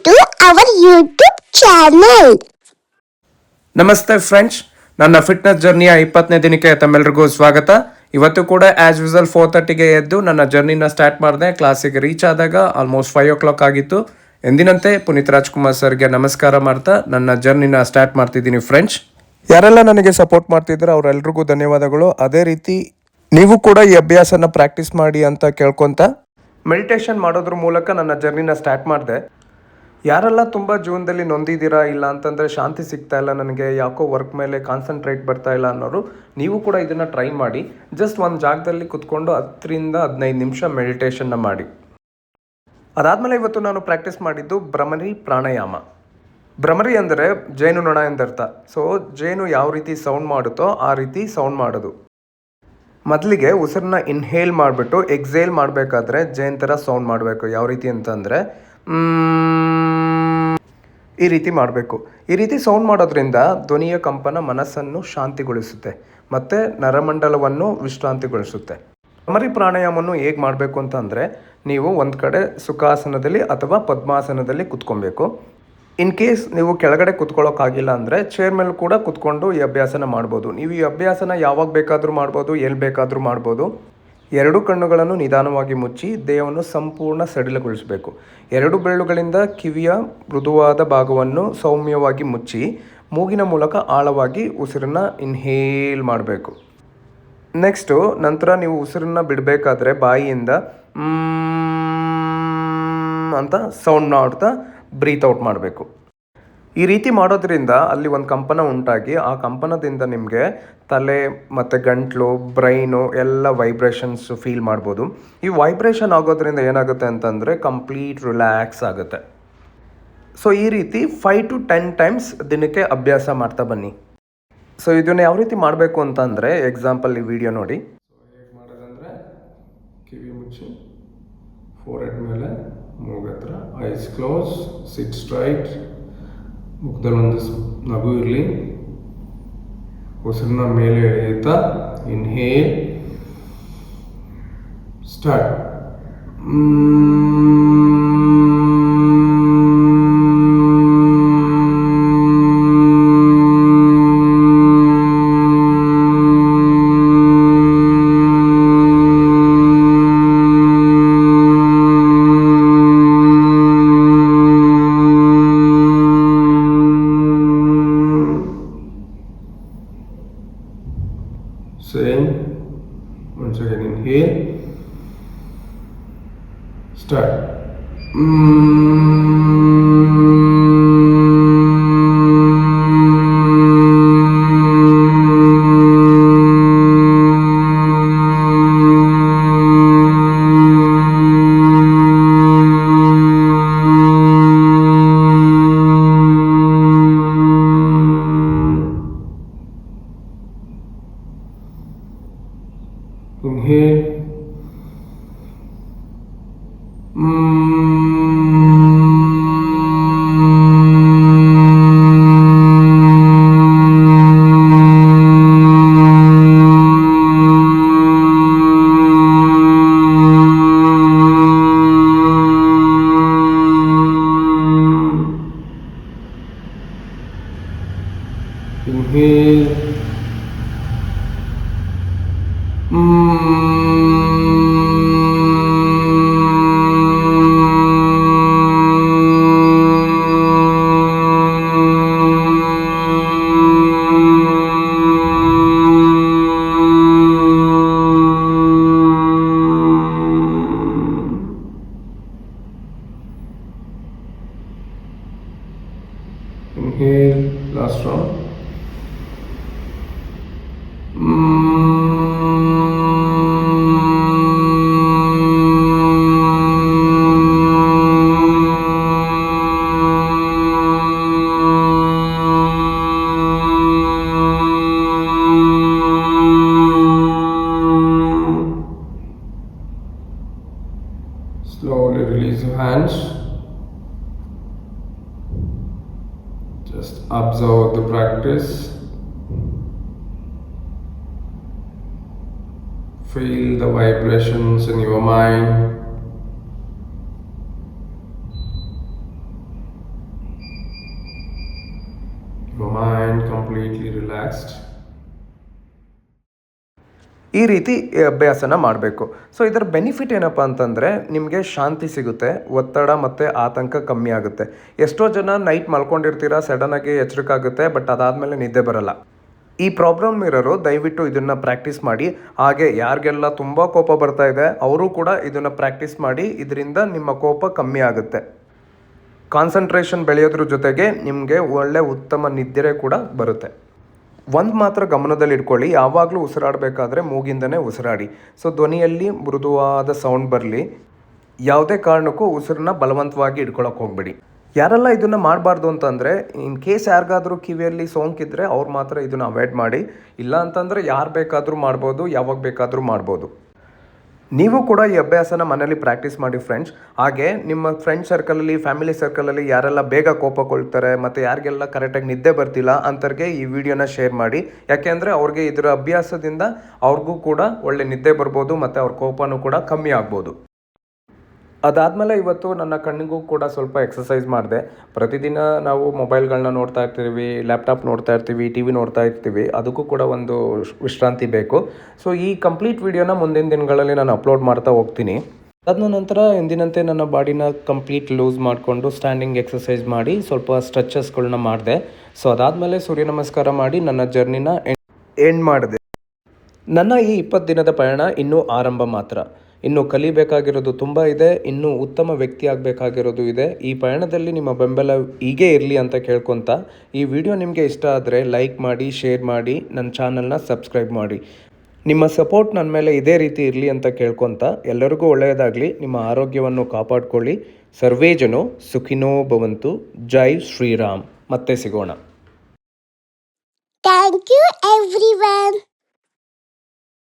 to our YouTube channel. ನಮಸ್ತೆ friends, ನನ್ನ fitness ಜರ್ನಿಯ 20ನೇ ದಿನಕ್ಕೆ ತಮ್ಮೆಲ್ಲರಿಗೂ ಸ್ವಾಗತ. ಇವತ್ತು ಕೂಡ ಆ್ಯಸ್ ಯೂಸಲ್ 4:30ಗೆ ಎದ್ದು ನನ್ನ ಜರ್ನಿನ ಸ್ಟಾರ್ಟ್ ಮಾಡಿದೆ. ಕ್ಲಾಸಿಗೆ ರೀಚ್ ಆದಾಗ ಆಲ್ಮೋಸ್ಟ್ 5 o'clock ಆಗಿತ್ತು. ಎಂದಿನಂತೆ ಪುನೀತ್ ರಾಜ್ಕುಮಾರ್ ಸರ್ಗೆ ನಮಸ್ಕಾರ ಮಾಡ್ತಾ ನನ್ನ ಜರ್ನಿನ ಸ್ಟಾರ್ಟ್ ಮಾಡ್ತಿದ್ದೀನಿ. ಫ್ರೆಂಡ್ಸ್, ಯಾರೆಲ್ಲ ನನಗೆ ಸಪೋರ್ಟ್ ಮಾಡ್ತಿದ್ರು ಅವರೆಲ್ರಿಗೂ ಧನ್ಯವಾದಗಳು. ಅದೇ ರೀತಿ ನೀವು ಕೂಡ ಈ ಅಭ್ಯಾಸನ ಪ್ರಾಕ್ಟೀಸ್ ಮಾಡಿ ಅಂತ ಕೇಳ್ಕೊತ ಮೆಡಿಟೇಷನ್ ಮಾಡೋದ್ರ ಮೂಲಕ ನನ್ನ ಜರ್ನಿನ ಸ್ಟಾರ್ಟ್ ಮಾಡಿದೆ. ಯಾರೆಲ್ಲ ತುಂಬ ಜೀವನದಲ್ಲಿ ನೊಂದಿದ್ದೀರಾ, ಇಲ್ಲ ಅಂತಂದರೆ ಶಾಂತಿ ಸಿಗ್ತಾ ಇಲ್ಲ, ನನಗೆ ಯಾಕೋ ವರ್ಕ್ ಮೇಲೆ ಕಾನ್ಸಂಟ್ರೇಟ್ ಬರ್ತಾ ಇಲ್ಲ ಅನ್ನೋರು, ನೀವು ಕೂಡ ಇದನ್ನು ಟ್ರೈ ಮಾಡಿ. ಜಸ್ಟ್ ಒಂದು ಜಾಗದಲ್ಲಿ ಕುತ್ಕೊಂಡು 10-15 ನಿಮಿಷ ಮೆಡಿಟೇಷನ್ನ ಮಾಡಿ. ಅದಾದಮೇಲೆ ಇವತ್ತು ನಾನು ಪ್ರಾಕ್ಟೀಸ್ ಮಾಡಿದ್ದು ಭ್ರಮರಿ ಪ್ರಾಣಾಯಾಮ. ಭ್ರಮರಿ ಅಂದರೆ ಜೇನು ನೊಣ ಎಂದರ್ಥ. ಸೊ ಜೇನು ಯಾವ ರೀತಿ ಸೌಂಡ್ ಮಾಡುತ್ತೋ ಆ ರೀತಿ ಸೌಂಡ್ ಮಾಡೋದು. ಮೊದಲಿಗೆ ಉಸಿರನ್ನ ಇನ್ಹೇಲ್ ಮಾಡಿಬಿಟ್ಟು ಎಕ್ಸೇಲ್ ಮಾಡಬೇಕಾದ್ರೆ ಜೇನ್ ಥರ ಸೌಂಡ್ ಮಾಡಬೇಕು. ಯಾವ ರೀತಿ ಅಂತಂದರೆ ಈ ರೀತಿ ಮಾಡಬೇಕು. ಈ ರೀತಿ ಸೌಂಡ್ ಮಾಡೋದ್ರಿಂದ ಧ್ವನಿಯ ಕಂಪನ ಮನಸ್ಸನ್ನು ಶಾಂತಿಗೊಳಿಸುತ್ತೆ ಮತ್ತು ನರಮಂಡಲವನ್ನು ವಿಶ್ರಾಂತಿಗೊಳಿಸುತ್ತೆ. ಭ್ರಮರಿ ಪ್ರಾಣಾಯಾಮವನ್ನು ಹೇಗೆ ಮಾಡಬೇಕು ಅಂತಂದರೆ, ನೀವು ಒಂದು ಕಡೆ ಸುಖಾಸನದಲ್ಲಿ ಅಥವಾ ಪದ್ಮಾಸನದಲ್ಲಿ ಕುತ್ಕೊಬೇಕು. ಇನ್ ಕೇಸ್ ನೀವು ಕೆಳಗಡೆ ಕುತ್ಕೊಳ್ಳೋಕ್ಕಾಗಿಲ್ಲ ಅಂದರೆ ಚೇರ್ ಮೇಲೆ ಕೂಡ ಕುತ್ಕೊಂಡು ಈ ಅಭ್ಯಾಸನ ಮಾಡ್ಬೋದು. ನೀವು ಈ ಅಭ್ಯಾಸನ ಯಾವಾಗ ಬೇಕಾದರೂ ಮಾಡ್ಬೋದು, ಎಲ್ಲಿ ಬೇಕಾದರೂ ಮಾಡ್ಬೋದು. 2 ಕಣ್ಣುಗಳನ್ನು ನಿಧಾನವಾಗಿ ಮುಚ್ಚಿ ದೇಹವನ್ನು ಸಂಪೂರ್ಣ ಸಡಿಲಗೊಳಿಸಬೇಕು. 2 ಬೆರಳುಗಳಿಂದ ಕಿವಿಯ ಮೃದುವಾದ ಭಾಗವನ್ನು ಸೌಮ್ಯವಾಗಿ ಮುಚ್ಚಿ ಮೂಗಿನ ಮೂಲಕ ಆಳವಾಗಿ ಉಸಿರನ್ನು ಇನ್ಹೇಲ್ ಮಾಡಬೇಕು. ನೆಕ್ಸ್ಟು ನಂತರ ನೀವು ಉಸಿರನ್ನು ಬಿಡಬೇಕಾದ್ರೆ ಬಾಯಿಯಿಂದ ಅಂತ ಸೌಂಡ್ ಮಾಡ್ತಾ ಬ್ರೀತ್ ಔಟ್ ಮಾಡಬೇಕು. ಈ ರೀತಿ ಮಾಡೋದ್ರಿಂದ ಅಲ್ಲಿ ಒಂದು ಕಂಪನ ಉಂಟಾಗಿ ಆ ಕಂಪನದಿಂದ ನಿಮಗೆ ತಲೆ ಮತ್ತು ಗಂಟ್ಲು, ಬ್ರೈನು ಎಲ್ಲ ವೈಬ್ರೇಷನ್ಸ್ ಫೀಲ್ ಮಾಡ್ಬೋದು. ಈ ವೈಬ್ರೇಷನ್ ಆಗೋದ್ರಿಂದ ಏನಾಗುತ್ತೆ ಅಂತಂದರೆ ಕಂಪ್ಲೀಟ್ ರಿಲ್ಯಾಕ್ಸ್ ಆಗುತ್ತೆ. ಸೊ ಈ ರೀತಿ 5 to 10 times ದಿನಕ್ಕೆ ಅಭ್ಯಾಸ ಮಾಡ್ತಾ ಬನ್ನಿ. ಸೊ ಇದನ್ನು ಯಾವ ರೀತಿ ಮಾಡಬೇಕು ಅಂತಂದರೆ, ಎಕ್ಸಾಂಪಲ್ ಈ ವಿಡಿಯೋ ನೋಡಿ. ಹೇಗೆ ಮಾಡೋದಂದರೆ, ಕಿವಿ ಮುಚ್ಚಿ ಫೋರ್ಹೆಡ್ ಮೇಲೆ ಮೂಗು ಹತ್ರ, ಐಸ್ ಕ್ಲೋಸ್, ಸಿಟ್ ಸ್ಟ್ರೈಟ್, ಮುಖದಲ್ಲಿ ಒಂದು ನಗು ಇರಲಿ, ಉಸಿರನ್ನ ಮೇಲೆ ಎಳೆಯುತ್ತಾ inhale start. Same. Once again, inhale. Start. Inhale. Inhale. Inhale, last round. Slowly release your hands. Just observe the practice. Feel the vibrations in your mind. mind completely relaxed. ಈ ರೀತಿ ಈ ಅಭ್ಯಾಸನ ಮಾಡಬೇಕು. ಸೊ ಇದರ ಬೆನಿಫಿಟ್ ಏನಪ್ಪ ಅಂತಂದರೆ ನಿಮಗೆ ಶಾಂತಿ ಸಿಗುತ್ತೆ, ಒತ್ತಡ ಮತ್ತು ಆತಂಕ ಕಮ್ಮಿ ಆಗುತ್ತೆ. ಎಷ್ಟೋ ಜನ ನೈಟ್ ಮಲ್ಕೊಂಡಿರ್ತೀರ, ಸಡನ್ನಾಗಿ ಎಚ್ಚರಿಕಾಗುತ್ತೆ, ಬಟ್ ಅದಾದಮೇಲೆ ನಿದ್ದೆ ಬರಲ್ಲ. ಈ ಪ್ರಾಬ್ಲಮ್ ಇರೋರು ದಯವಿಟ್ಟು ಇದನ್ನು ಪ್ರಾಕ್ಟೀಸ್ ಮಾಡಿ. ಹಾಗೆ ಯಾರಿಗೆಲ್ಲ ತುಂಬ ಕೋಪ ಬರ್ತಾ ಇದೆ ಅವರು ಕೂಡ ಇದನ್ನು ಪ್ರಾಕ್ಟೀಸ್ ಮಾಡಿ. ಇದರಿಂದ ನಿಮ್ಮ ಕೋಪ ಕಮ್ಮಿ ಆಗುತ್ತೆ. ಕಾನ್ಸಂಟ್ರೇಷನ್ ಬೆಳೆಯೋದ್ರ ಜೊತೆಗೆ ನಿಮಗೆ ಒಳ್ಳೆ ಉತ್ತಮ ನಿದ್ರೆ ಕೂಡ ಬರುತ್ತೆ. ಒಂದು ಮಾತ್ರ ಗಮನದಲ್ಲಿ ಇಟ್ಕೊಳ್ಳಿ, ಯಾವಾಗಲೂ ಉಸಿರಾಡಬೇಕಾದ್ರೆ ಮೂಗಿಂದನೇ ಉಸಿರಾಡಿ. ಸೊ ಧ್ವನಿಯಲ್ಲಿ ಮೃದುವಾದ ಸೌಂಡ್ ಬರಲಿ. ಯಾವುದೇ ಕಾರಣಕ್ಕೂ ಉಸಿರನ್ನ ಬಲವಂತವಾಗಿ ಇಟ್ಕೊಳ್ಳೋಕೆ ಹೋಗ್ಬೇಡಿ. ಯಾರೆಲ್ಲ ಇದನ್ನು ಮಾಡಬಾರ್ದು ಅಂತಂದರೆ, ಇನ್ ಕೇಸ್ ಯಾರಿಗಾದರೂ ಕಿವಿಯಲ್ಲಿ ಸೋಂಕಿದ್ರೆ ಅವ್ರು ಮಾತ್ರ ಇದನ್ನು ಅವಾಯ್ಡ್ ಮಾಡಿ. ಇಲ್ಲ ಅಂತಂದರೆ ಯಾರು ಬೇಕಾದರೂ ಮಾಡ್ಬೋದು, ಯಾವಾಗ ಬೇಕಾದರೂ ಮಾಡ್ಬೋದು. ನೀವು ಕೂಡ ಈ ಅಭ್ಯಾಸನ ಮನೇಲಿ ಪ್ರಾಕ್ಟೀಸ್ ಮಾಡಿ ಫ್ರೆಂಡ್ಸ್. ಹಾಗೆ ನಿಮ್ಮ ಫ್ರೆಂಡ್ ಸರ್ಕಲಲ್ಲಿ, ಫ್ಯಾಮಿಲಿ ಸರ್ಕಲಲ್ಲಿ ಯಾರೆಲ್ಲ ಬೇಗ ಕೋಪಗೊಳ್ತಾರೆ ಮತ್ತು ಯಾರಿಗೆಲ್ಲ ಕರೆಕ್ಟಾಗಿ ನಿದ್ದೆ ಬರ್ತಿಲ್ಲ ಅಂಥವ್ರಿಗೆ ಈ ವಿಡಿಯೋನ ಶೇರ್ ಮಾಡಿ. ಯಾಕೆಂದರೆ ಅವ್ರಿಗೆ ಇದರ ಅಭ್ಯಾಸದಿಂದ ಅವ್ರಿಗೂ ಕೂಡ ಒಳ್ಳೆ ನಿದ್ದೆ ಬರ್ಬೋದು ಮತ್ತು ಅವ್ರ ಕೋಪನೂ ಕೂಡ ಕಮ್ಮಿ ಆಗ್ಬೋದು. ಅದಾದಮೇಲೆ ಇವತ್ತು ನನ್ನ ಕಣ್ಣಿಗೂ ಕೂಡ ಸ್ವಲ್ಪ ಎಕ್ಸಸೈಸ್ ಮಾಡಿದೆ. ಪ್ರತಿದಿನ ನಾವು ಮೊಬೈಲ್ಗಳನ್ನ ನೋಡ್ತಾ ಇರ್ತೀವಿ, ಲ್ಯಾಪ್ಟಾಪ್ ನೋಡ್ತಾ ಇರ್ತೀವಿ, ಟಿ ವಿ ನೋಡ್ತಾ ಇರ್ತೀವಿ. ಅದಕ್ಕೂ ಕೂಡ ಒಂದು ವಿಶ್ರಾಂತಿ ಬೇಕು. ಸೊ ಈ ಕಂಪ್ಲೀಟ್ ವಿಡಿಯೋನ ಮುಂದಿನ ದಿನಗಳಲ್ಲಿ ನಾನು ಅಪ್ಲೋಡ್ ಮಾಡ್ತಾ ಹೋಗ್ತೀನಿ. ಅದಾದ ನಂತರ ಎಂದಿನಂತೆ ನನ್ನ ಬಾಡಿನ ಕಂಪ್ಲೀಟ್ ಲೂಸ್ ಮಾಡಿಕೊಂಡು ಸ್ಟ್ಯಾಂಡಿಂಗ್ ಎಕ್ಸಸೈಸ್ ಮಾಡಿ ಸ್ವಲ್ಪ ಸ್ಟ್ರೆಚಸ್ಗಳನ್ನ ಮಾಡಿದೆ. ಸೊ ಅದಾದಮೇಲೆ ಸೂರ್ಯ ನಮಸ್ಕಾರ ಮಾಡಿ ನನ್ನ ಜರ್ನಿನ ಎಂಡ್ ಮಾಡಿದೆ. ನನ್ನ ಈ 20 ದಿನದ ಪಯಣ ಇನ್ನೂ ಆರಂಭ ಮಾತ್ರ. ಇನ್ನು ಕಲಿಬೇಕಾಗಿರೋದು ತುಂಬ ಇದೆ, ಇನ್ನೂ ಉತ್ತಮ ವ್ಯಕ್ತಿ ಆಗಬೇಕಾಗಿರೋದು ಇದೆ. ಈ ಪಯಣದಲ್ಲಿ ನಿಮ್ಮ ಬೆಂಬಲ ಹೀಗೆ ಇರಲಿ ಅಂತ ಕೇಳ್ಕೊತ, ಈ ವಿಡಿಯೋ ನಿಮಗೆ ಇಷ್ಟ ಆದರೆ ಲೈಕ್ ಮಾಡಿ, ಶೇರ್ ಮಾಡಿ, ನನ್ನ ಚಾನಲ್ನ ಸಬ್ಸ್ಕ್ರೈಬ್ ಮಾಡಿ. ನಿಮ್ಮ ಸಪೋರ್ಟ್ ನನ್ನ ಮೇಲೆ ಇದೇ ರೀತಿ ಇರಲಿ ಅಂತ ಕೇಳ್ಕೊತ, ಎಲ್ಲರಿಗೂ ಒಳ್ಳೆಯದಾಗಲಿ. ನಿಮ್ಮ ಆರೋಗ್ಯವನ್ನು ಕಾಪಾಡಿಕೊಳ್ಳಿ. ಸರ್ವೇ ಜನೋ ಸುಖಿನೋ ಭವಂತು. ಜೈ ಶ್ರೀರಾಮ್. ಮತ್ತೆ ಸಿಗೋಣ. Thank you, everyone.